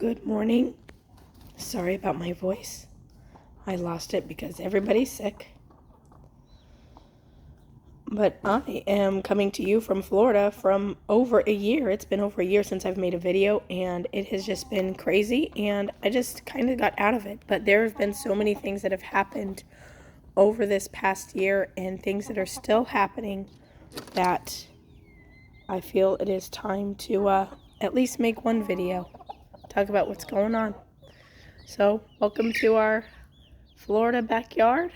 Good morning. Sorry about my voice. I lost it because everybody's sick. But I am coming to you from Florida from over a year. It's been over a year since I've made a video, and it has just been crazy, and I just kind of got out of it. But there have been so many things that have happened over this past year and things that are still happening that I feel it is time to at least make one video, talk about what's going on. So, welcome to our Florida backyard.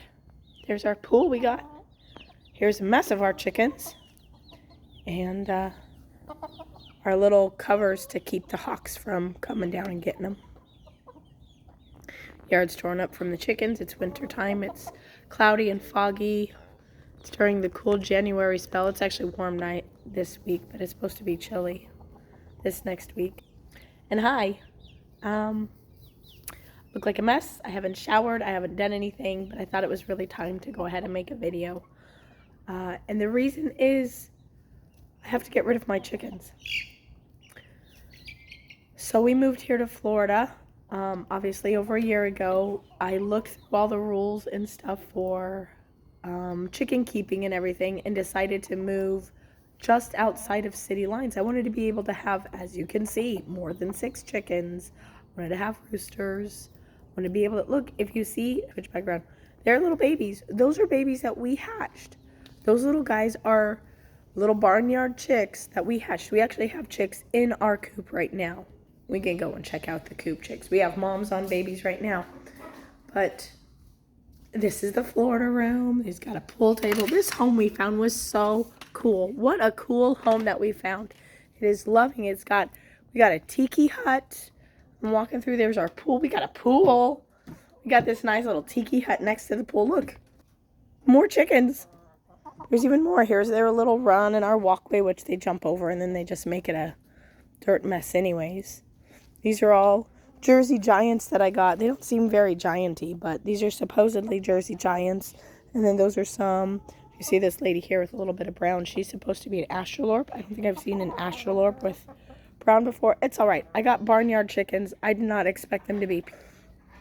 There's our pool we got. Here's a mess of our chickens. And our little covers to keep the hawks from coming down and getting them. Yard's torn up from the chickens. It's winter time. It's cloudy and foggy. It's during the cool January spell. It's actually warm night this week, but it's supposed to be chilly this next week. And hi. Look like a mess. I haven't showered. I haven't done anything, but I thought it was really time to go ahead and make a video. And the reason is I have to get rid of my chickens. So we moved here to Florida, obviously over a year ago. I looked through all the rules and stuff for chicken keeping and everything and decided to move just outside of city lines. I wanted to be able to have, as you can see, more than 6 chickens. I wanted to have roosters. I wanted to be able to, look, if you see, switch background, they're little babies. Those are babies that we hatched. Those little guys are little barnyard chicks that we hatched. We actually have chicks in our coop right now. We can go and check out the coop chicks. We have moms on babies right now. But this is the Florida room. It's got a pool table. This home we found was so cool. What a cool home that we found. It is loving it. We got a tiki hut. I'm walking through. There's our pool. We got a pool. We got this nice little tiki hut next to the pool. Look, more chickens. There's even more. Here's their little run and our walkway, which they jump over, and then they just make it a dirt mess anyways. These are all Jersey Giants that I got. They don't seem very giant-y, but these are supposedly Jersey Giants. And then those are some, you see this lady here with a little bit of brown. She's supposed to be an astrolorp. I don't think I've seen an astrolorp with brown before. It's all right. I got barnyard chickens. I did not expect them to be,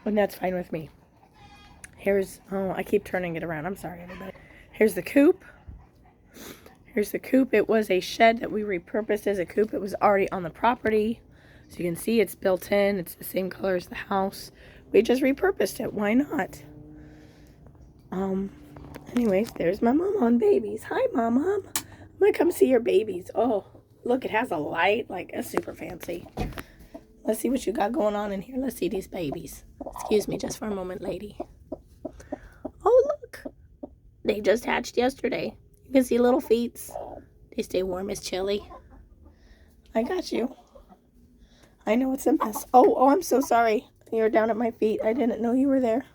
and that's fine with me. Here's, oh, I keep turning it around. I'm sorry, everybody. Here's the coop. Here's the coop. It was a shed that we repurposed as a coop. It was already on the property. So you can see it's built in. It's the same color as the house. We just repurposed it. Why not? Anyways, there's my mama and babies. Hi, Mama. I'm going to come see your babies. Oh, look, it has a light. Like, it's super fancy. Let's see what you got going on in here. Let's see these babies. Excuse me just for a moment, lady. Oh, look. They just hatched yesterday. You can see little feet. They stay warm as chili. I got you. I know it's a mess. Oh, I'm so sorry. You're down at my feet. I didn't know you were there.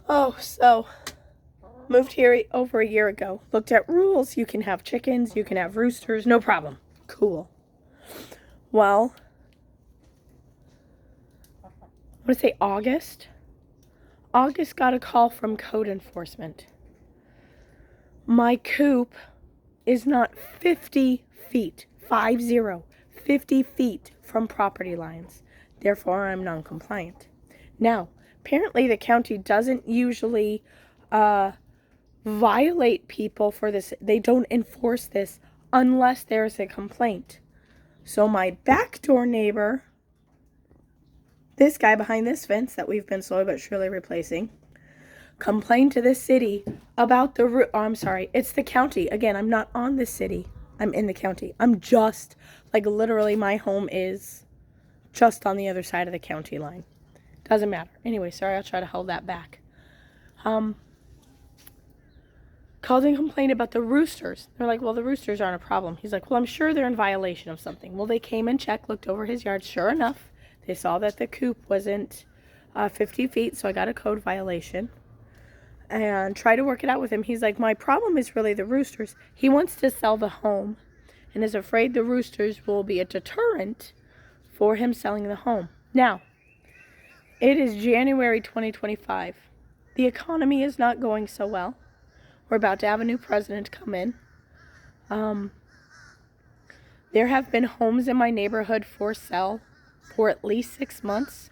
Oh, so moved here over a year ago. Looked at rules. You can have chickens. You can have roosters. No problem. Cool. Well, I want to say August. August got a call from code enforcement. My coop is not 50 feet, 50 feet from property lines. Therefore, I'm non-compliant. Now, apparently the county doesn't usually violate people for this. They don't enforce this unless there's a complaint. So my backdoor neighbor, this guy behind this fence that we've been slowly but surely replacing, complained to the city about I'm sorry, it's the county. Again, I'm not on the city. I'm in the county. I'm just, like, literally my home is just on the other side of the county line. Doesn't matter. Anyway, sorry, I'll try to hold that back. Called and complained about the roosters. They're like, well, the roosters aren't a problem. He's like, well, I'm sure they're in violation of something. Well, they came and checked, looked over his yard. Sure enough, they saw that the coop wasn't 50 feet, so I got a code violation. And try to work it out with him. He's like, my problem is really the roosters. He wants to sell the home and is afraid the roosters will be a deterrent for him selling the home. Now, it is January 2025. The economy is not going so well. We're about to have a new president come in. There have been homes in my neighborhood for sale for at least 6 months.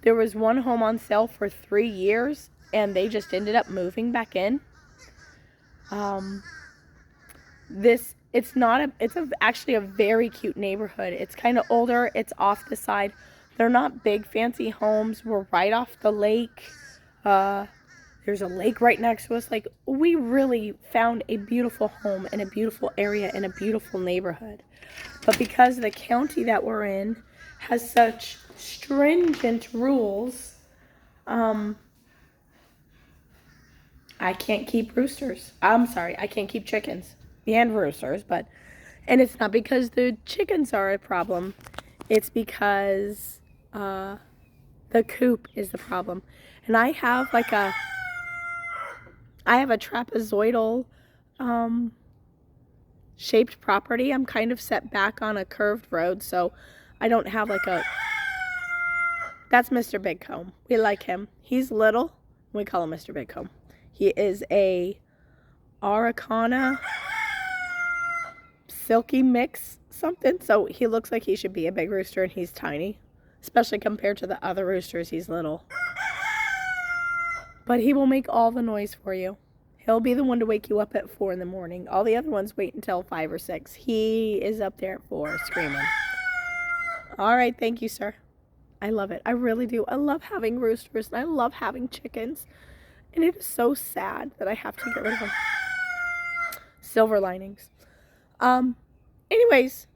There was one home on sale for 3 years, and they just ended up moving back in. It's actually a very cute neighborhood. It's kind of older. It's off the side. They're not big fancy homes. We're right off the lake. There's a lake right next to us. Like, we really found a beautiful home in a beautiful area in a beautiful neighborhood. But because the county that we're in has such stringent rules, I can't keep roosters. I can't keep chickens and roosters, and it's not because the chickens are a problem. It's because the coop is the problem. And I have a trapezoidal shaped property. I'm kind of set back on a curved road, so I don't have that's Mr. Big Comb. We like him. He's little. We call him Mr. Big Comb. He is a Araucana silky mix something, so he looks like he should be a big rooster, and he's tiny, especially compared to the other roosters. He's little, but he will make all the noise for you. He'll be the one to wake you up at 4 in the morning. All the other ones wait until 5 or 6. He is up there at 4 screaming. All right, thank you, sir. I love it. I really do. I love having roosters, and I love having chickens, and it is so sad that I have to get rid of them. Silver linings. Anyways,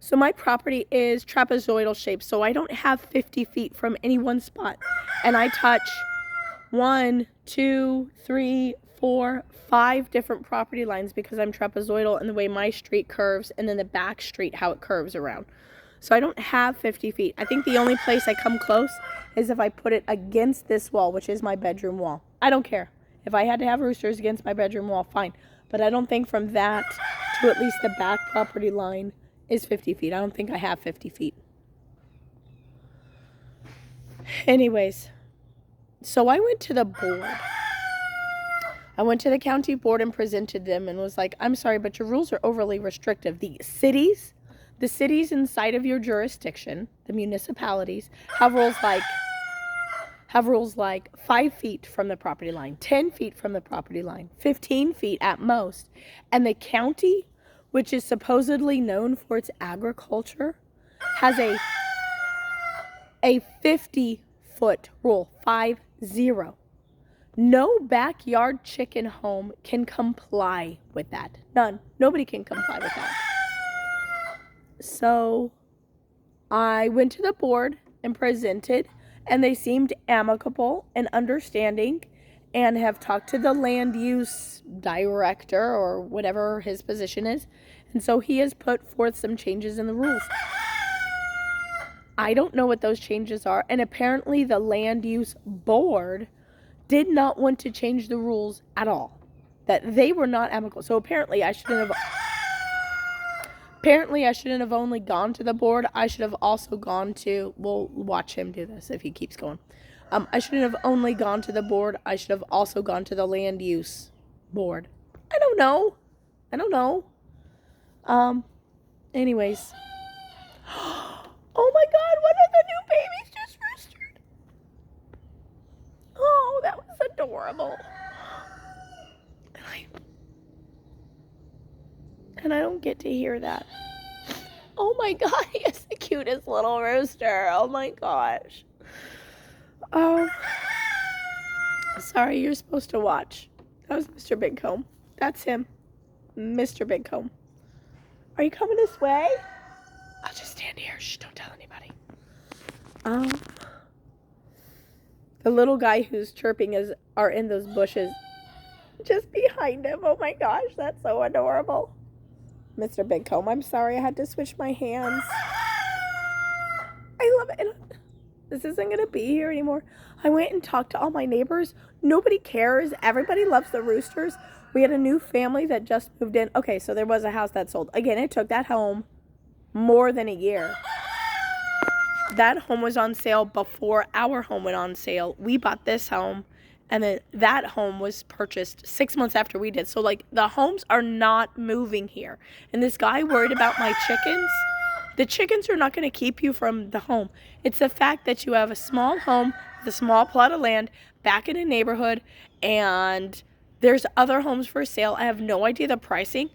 so my property is trapezoidal shaped, so I don't have 50 feet from any one spot, and I touch 1, 2, 3, 4, 5 different property lines because I'm trapezoidal and the way my street curves, and then the back street, how it curves around. So I don't have 50 feet. I think the only place I come close is if I put it against this wall, which is my bedroom wall. I don't care. If I had to have roosters against my bedroom wall, fine. But I don't think from that to at least the back property line is 50 feet. I don't think I have 50 feet. Anyways, so I went to the board. I went to the county board and presented them and was like, I'm sorry, but your rules are overly restrictive. The cities inside of your jurisdiction, the municipalities, have rules like 5 feet from the property line, 10 feet from the property line, 15 feet at most. And the county, which is supposedly known for its agriculture, has a 50-foot rule, 50. No backyard chicken home can comply with that. None. Nobody can comply with that. So I went to the board and presented, and they seemed amicable and understanding, and have talked to the land use director or whatever his position is. And so he has put forth some changes in the rules. I don't know what those changes are, and apparently the land use board did not want to change the rules at all. That they were not amicable. So apparently I shouldn't have only gone to the board. I should have also gone to, we'll watch him do this if he keeps going. I shouldn't have only gone to the board. I should have also gone to the land use board. I don't know. Anyways. Oh my God, one of the new babies just roostered. Oh, that was adorable. And I don't get to hear that. Oh my God, he is the cutest little rooster. Oh my gosh. Sorry, you're supposed to watch. That was Mr. Big Comb. That's him. Mr. Big Comb. Are you coming this way? I'll just stand here. Shh, don't tell anybody. The little guy who's chirping are in those bushes just behind him. Oh my gosh, that's so adorable. Mr. Big Comb, I'm sorry I had to switch my hands. I love it. This isn't going to be here anymore. I went and talked to all my neighbors. Nobody cares. Everybody loves the roosters. We had a new family that just moved in. Okay, so there was a house that sold. Again, it took that home more than a year. That home was on sale before our home went on sale. We bought this home, and then that home was purchased 6 months after we did. So, like, the homes are not moving here. And this guy worried about my chickens. The chickens are not going to keep you from the home. It's the fact that you have a small home with a small plot of land back in a neighborhood, and there's other homes for sale. I have no idea the pricing.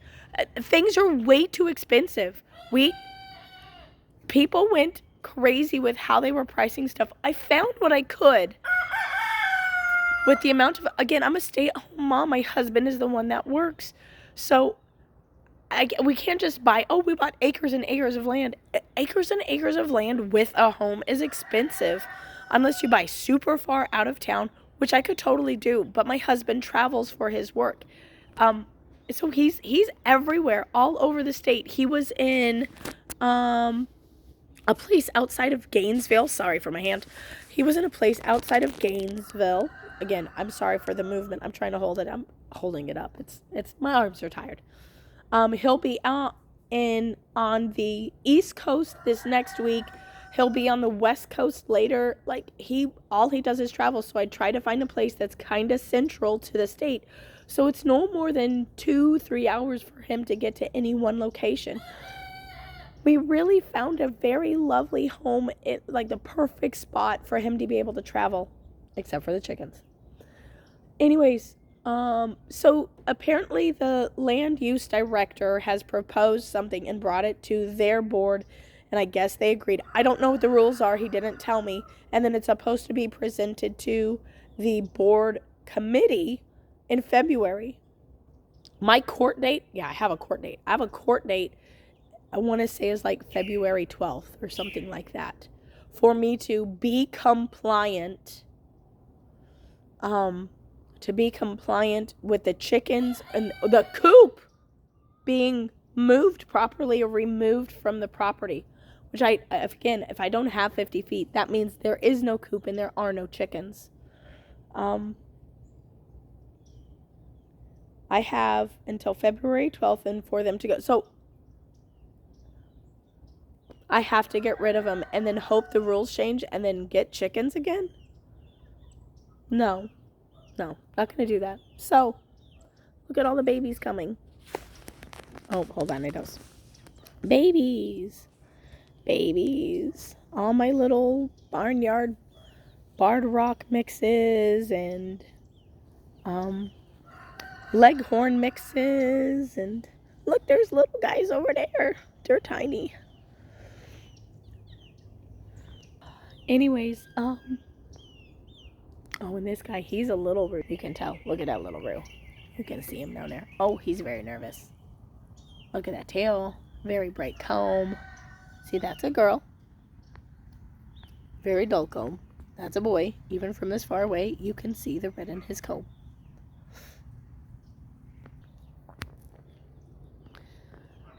Things are way too expensive. People went crazy with how they were pricing stuff. I found what I could with the amount of, again, I'm a stay-at-home mom. My husband is the one that works. So we can't just buy, we bought acres and acres of land. Acres and acres of land with a home is expensive unless you buy super far out of town, which I could totally do. But my husband travels for his work. So he's everywhere, all over the state. He was in a place outside of Gainesville. Sorry for my hand. He was in a place outside of Gainesville. Again, I'm sorry for the movement. I'm trying to hold it. I'm holding it up. It's my arms are tired. He'll be out on the East Coast this next week. He'll be on the West Coast later. Like, all he does is travel. So I try to find a place that's kind of central to the state. So it's no more than 2-3 hours for him to get to any one location. We really found a very lovely home, like the perfect spot for him to be able to travel, except for the chickens. Anyways, so apparently the land use director has proposed something and brought it to their board, and I guess they agreed. I don't know what the rules are. He didn't tell me. And then it's supposed to be presented to the board committee in February. My court date, I have a court date. I want to say is like February 12th or something like that, for me to be compliant, with the chickens and the coop being moved properly or removed from the property, which if I don't have 50 feet, that means there is no coop and there are no chickens. I have until February 12th and for them to go. So I have to get rid of them and then hope the rules change and then get chickens again? No, not going to do that. So, look at all the babies coming. Oh, hold on, it does. Babies. All my little barnyard barred rock mixes and leghorn mixes. And look, there's little guys over there. They're tiny. Anyways, and this guy, he's a little rude. You can tell. Look at that little Roo. You can see him down there. Oh, he's very nervous. Look at that tail. Very bright comb. See, that's a girl. Very dull comb. That's a boy. Even from this far away, you can see the red in his comb.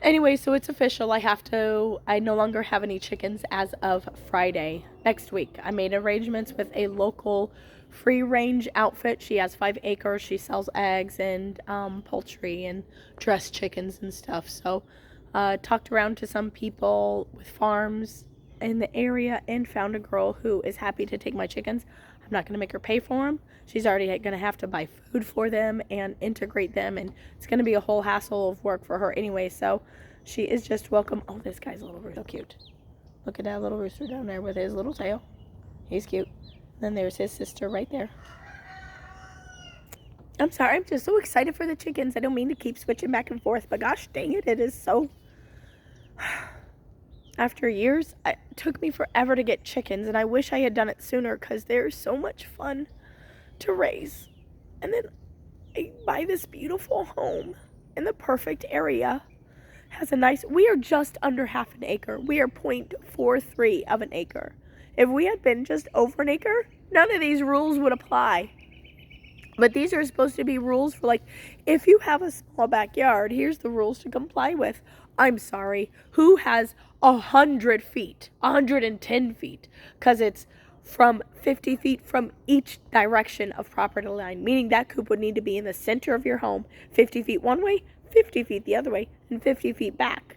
Anyway, so it's official. I no longer have any chickens as of Friday next week. I made arrangements with a local free-range outfit. She has 5 acres. She sells eggs and poultry and dressed chickens and stuff. So talked around to some people with farms in the area and found a girl who is happy to take my chickens. I'm not going to make her pay for them. She's already going to have to buy food for them and integrate them, and it's going to be a whole hassle of work for her anyway, so she is just welcome. Oh, this guy's a little rooster. So cute. Look at that little rooster down there with his little tail. He's cute. Then there's his sister right there. I'm sorry, I'm just so excited for the chickens. I don't mean to keep switching back and forth, but gosh dang it, it is so... After years, it took me forever to get chickens, and I wish I had done it sooner because they're so much fun to raise. And then I buy this beautiful home in the perfect area. We are just under half an acre. We are 0.43 of an acre. If we had been just over an acre, none of these rules would apply. But these are supposed to be rules for, like, if you have a small backyard, here's the rules to comply with. I'm sorry, who has 100 feet, 110 feet? Because it's from 50 feet from each direction of property line, meaning that coop would need to be in the center of your home, 50 feet one way, 50 feet the other way, and 50 feet back.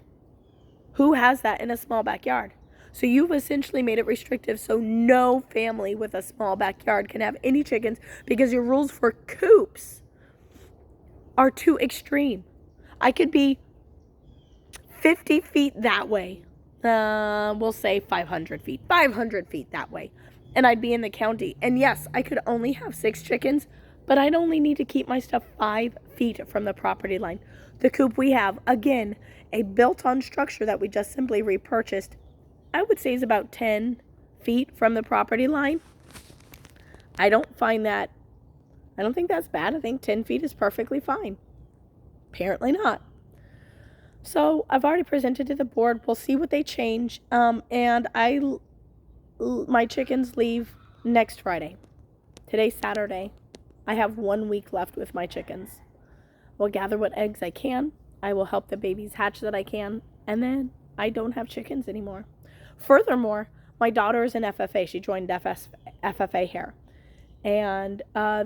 Who has that in a small backyard? So you've essentially made it restrictive so no family with a small backyard can have any chickens because your rules for coops are too extreme. I could be 50 feet that way we'll say 500 feet. 500 feet that way. And I'd be in the county. And yes, I could only have 6 chickens, but I'd only need to keep my stuff 5 feet from the property line. The coop we have, again, a built-on structure that we just simply repurchased, I would say is about 10 feet from the property line. I don't think that's bad. I think 10 feet is perfectly fine. Apparently not. So I've already presented to the board. We'll see what they change. And my chickens leave next Friday. Today's Saturday. I have 1 week left with my chickens. We'll gather what eggs I can. I will help the babies hatch that I can. And then I don't have chickens anymore. Furthermore, my daughter is an FFA. She joined FFA here. And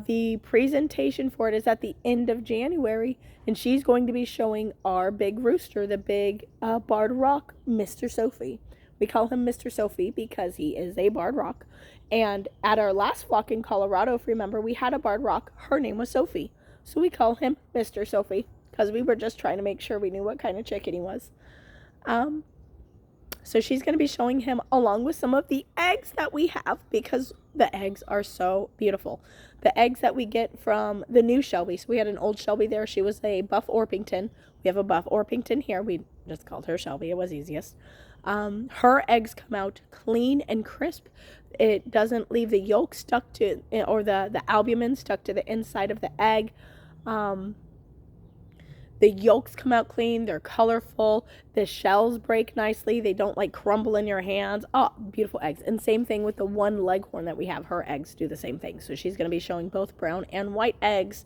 the presentation for it is at the end of January, and she's going to be showing our big rooster, the big barred rock, Mr. Sophie. We call him Mr. Sophie because he is a barred rock. And at our last flock in Colorado, if you remember, we had a barred rock. Her name was Sophie. So we call him Mr. Sophie because we were just trying to make sure we knew what kind of chicken he was. So she's going to be showing him along with some of the eggs that we have because the eggs are so beautiful. The eggs that we get from the new Shelby. So we had an old Shelby there. She was a Buff Orpington. We have a Buff Orpington here. We just called her Shelby. It was easiest. Her eggs come out clean and crisp. It doesn't leave the yolk stuck to, or the albumin stuck to the inside of the egg. The yolks come out clean. They're colorful. The shells break nicely. They don't like crumble in your hands. Oh, beautiful eggs. And same thing with the one leghorn that we have. Her eggs do the same thing. So she's going to be showing both brown and white eggs.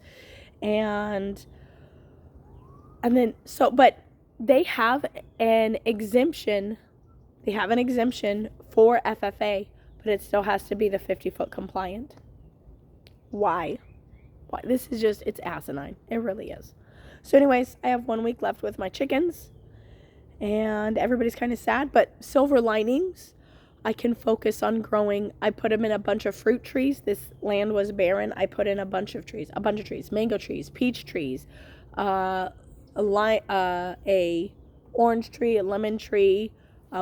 And then, but they have an exemption. They have an exemption for FFA, but it still has to be the 50-foot compliant. Why? This is just, it's asinine. It really is. So anyways, I have 1 week left with my chickens, and everybody's kind of sad, but silver linings, I can focus on growing. I put them in a bunch of fruit trees. This land was barren. I put in a bunch of trees, mango trees, peach trees, a orange tree, a lemon tree,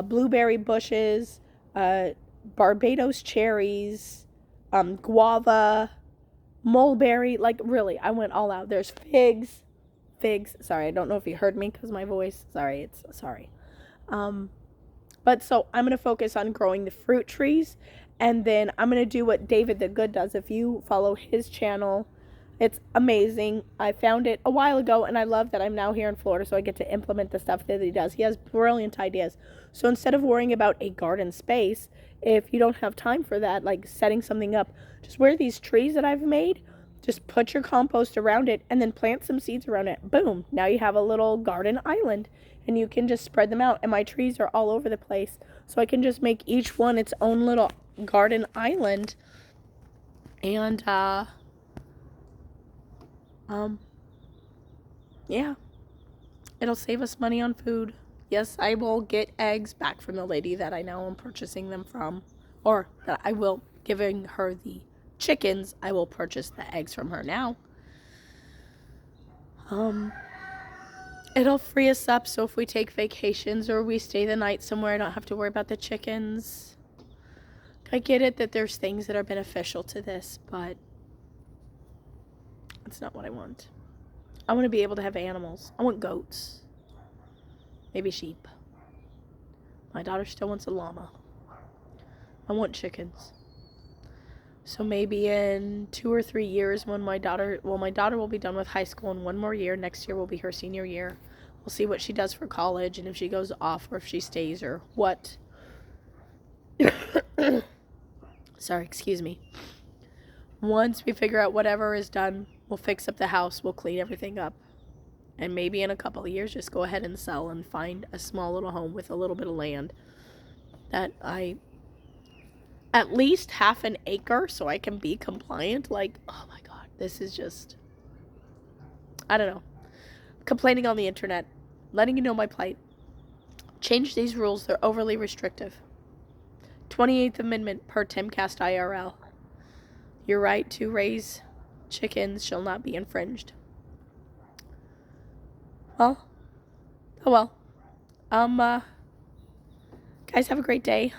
blueberry bushes, Barbados cherries, guava, mulberry, like really, I went all out. There's figs, sorry, I don't know if you heard me because my voice, sorry. But so I'm going to focus on growing the fruit trees, and then I'm going to do what David the Good does. If you follow his channel, it's amazing. I found it a while ago, and I love that I'm now here in Florida, so I get to implement the stuff that he does. He has brilliant ideas. So instead of worrying about a garden space, if you don't have time for that, like setting something up, just where these trees that I've made, just put your compost around it and then plant some seeds around it. Boom. Now you have a little garden island, and you can just spread them out. And my trees are all over the place, so I can just make each one its own little garden island. And, yeah, it'll save us money on food. Yes, I will get eggs back from the lady that I now am purchasing them from, or that I will giving her the chickens. I will purchase the eggs from her now. It'll free us up, so if we take vacations or we stay the night somewhere, I don't have to worry about the chickens. I get it that there's things that are beneficial to this, but it's not what I want. I want to be able to have animals. I want goats. Maybe sheep. My daughter still wants a llama. I want chickens. So maybe in 2 or 3 years when my daughter will be done with high school in 1 more year. Next year will be her senior year. We'll see what she does for college and if she goes off or if she stays or what. Sorry, excuse me. Once we figure out whatever is done, we'll fix up the house, we'll clean everything up. And maybe in a couple of years, just go ahead and sell and find a small little home with a little bit of land that at least half an acre so I can be compliant. Like, oh my God, this is just, I don't know. Complaining on the internet, letting you know my plight. Change these rules, they're overly restrictive. 28th Amendment per Timcast IRL. Your right to raise chickens shall not be infringed. Well, oh well. Guys, have a great day.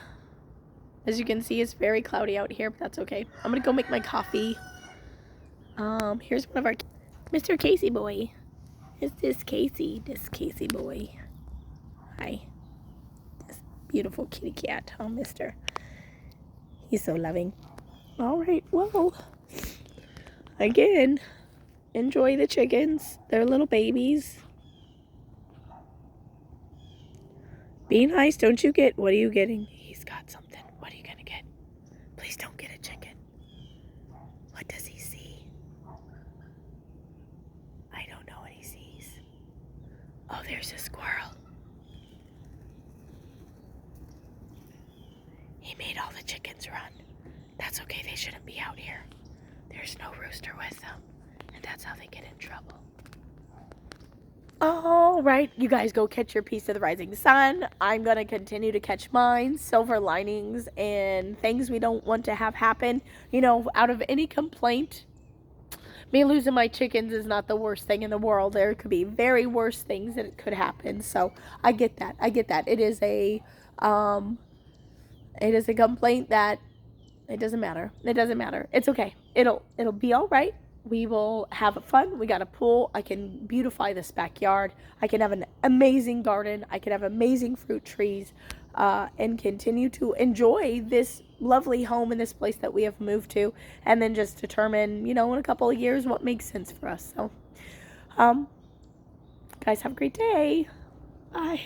As you can see, it's very cloudy out here, but that's okay. I'm gonna go make my coffee. Here's one of our Mr. Casey boy. Is this Casey boy? Hi. This beautiful kitty cat. Oh, mister. He's so loving. All right, well, again, enjoy the chickens. They're little babies. Be nice. Don't you get, what are you getting? He's got something. What are you gonna get? Please don't get a chicken. What does he see? I don't know what he sees. Oh, there's a squirrel. He made all the chickens run. That's okay, they shouldn't be out here. There's no rooster with them, and that's how they get in trouble. All right, you guys go catch your piece of the rising sun. I'm gonna continue to catch mine, silver linings and things we don't want to have happen. You know, out of any complaint, me losing my chickens is not the worst thing in the world. There could be very worse things that could happen. So I get that. It is a complaint that it doesn't matter. It's okay. It'll be all right. We will have fun. We got a pool. I can beautify this backyard. I can have an amazing garden. I can have amazing fruit trees, and continue to enjoy this lovely home in this place that we have moved to, and then just determine, in a couple of years what makes sense for us. So, guys, have a great day. Bye.